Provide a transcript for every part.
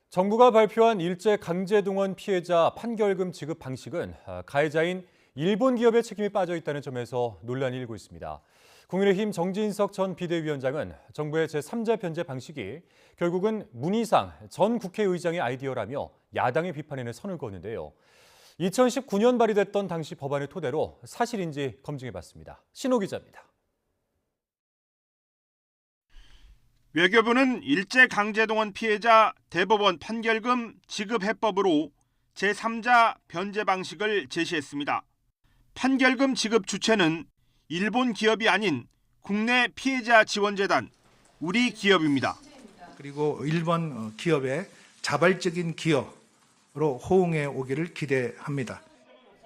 정부가 발표한 일제 강제동원 피해자 판결금 지급 방식은 가해자인 일본 기업의 책임이 빠져 있다는 점에서 논란이 일고 있습니다. 국민의힘 정진석 전 비대위원장은 정부의 제3자 변제 방식이 결국은 문희상 전 국회의장의 아이디어라며 야당의 비판에는 선을 그었는데요. 2019년 발의됐던 당시 법안을 토대로 사실인지 검증해봤습니다. 신호 기자입니다. 외교부는 일제강제동원 피해자 대법원 판결금 지급 해법으로 제3자 변제 방식을 제시했습니다. 판결금 지급 주체는 일본 기업이 아닌 국내 피해자 지원재단 우리 기업입니다. 그리고 일본 기업의 자발적인 기여로 호응해 오기를 기대합니다.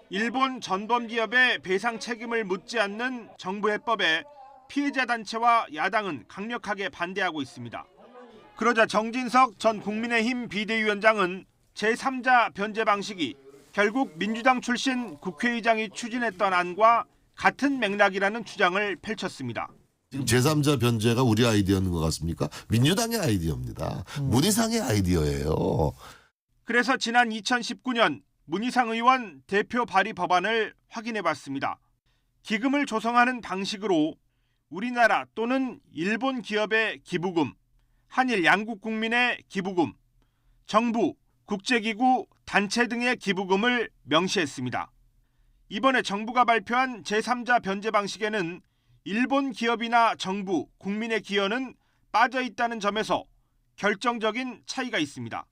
일본 전범 기업의 배상 책임을 묻지 않는 정부 해법에 피해자 단체와 야당은 강력하게 반대하고 있습니다. 그러자 정진석 전 국민의힘 비대위원장은 제3자 변제 방식이 결국 민주당 출신 국회의장이 추진했던 안과 같은 맥락이라는 주장을 펼쳤습니다. 제3자 변제가 우리 아이디어인 것 같습니까? 민주당의 아이디어입니다. 문희상의 아이디어예요. 그래서 지난 2019년 문희상 의원 대표 발의 법안을 확인해봤습니다. 기금을 조성하는 방식으로 우리나라 또는 일본 기업의 기부금, 한일 양국 국민의 기부금, 정부, 국제기구, 단체 등의 기부금을 명시했습니다. 이번에 정부가 발표한 제3자 변제 방식에는 일본 기업이나 정부, 국민의 기여는 빠져 있다는 점에서 결정적인 차이가 있습니다.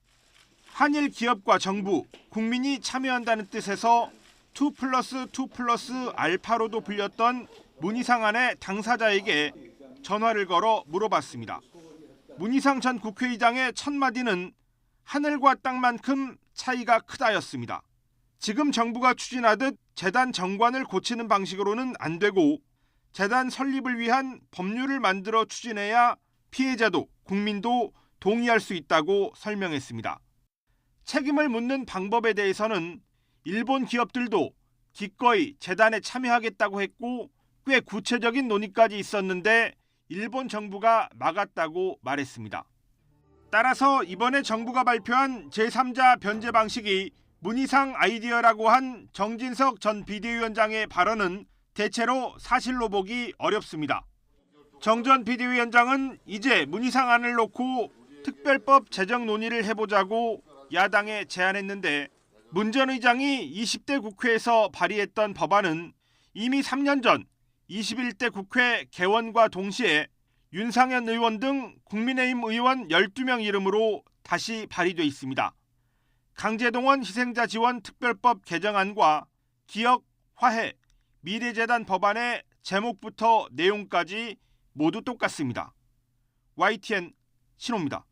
한일 기업과 정부, 국민이 참여한다는 뜻에서 2+2+ 알파로도 불렸던 문희상 안의 당사자에게 전화를 걸어 물어봤습니다. 문희상 전 국회의장의 첫 마디는 하늘과 땅만큼 차이가 크다였습니다. 지금 정부가 추진하듯 재단 정관을 고치는 방식으로는 안 되고 재단 설립을 위한 법률을 만들어 추진해야 피해자도 국민도 동의할 수 있다고 설명했습니다. 책임을 묻는 방법에 대해서는 일본 기업들도 기꺼이 재단에 참여하겠다고 했고 꽤 구체적인 논의까지 있었는데 일본 정부가 막았다고 말했습니다. 따라서 이번에 정부가 발표한 제3자 변제 방식이 문희상 아이디어라고 한 정진석 전 비대위원장의 발언은 대체로 사실로 보기 어렵습니다. 정 전 비대위원장은 이제 문희상 안을 놓고 특별법 제정 논의를 해보자고 야당에 제안했는데 문 전 의장이 20대 국회에서 발의했던 법안은 이미 3년 전 21대 국회 개원과 동시에 윤상현 의원 등 국민의힘 의원 12명 이름으로 다시 발의돼 있습니다. 강제동원 희생자 지원 특별법 개정안과 기억, 화해, 미래재단 법안의 제목부터 내용까지 모두 똑같습니다. YTN 신호입니다.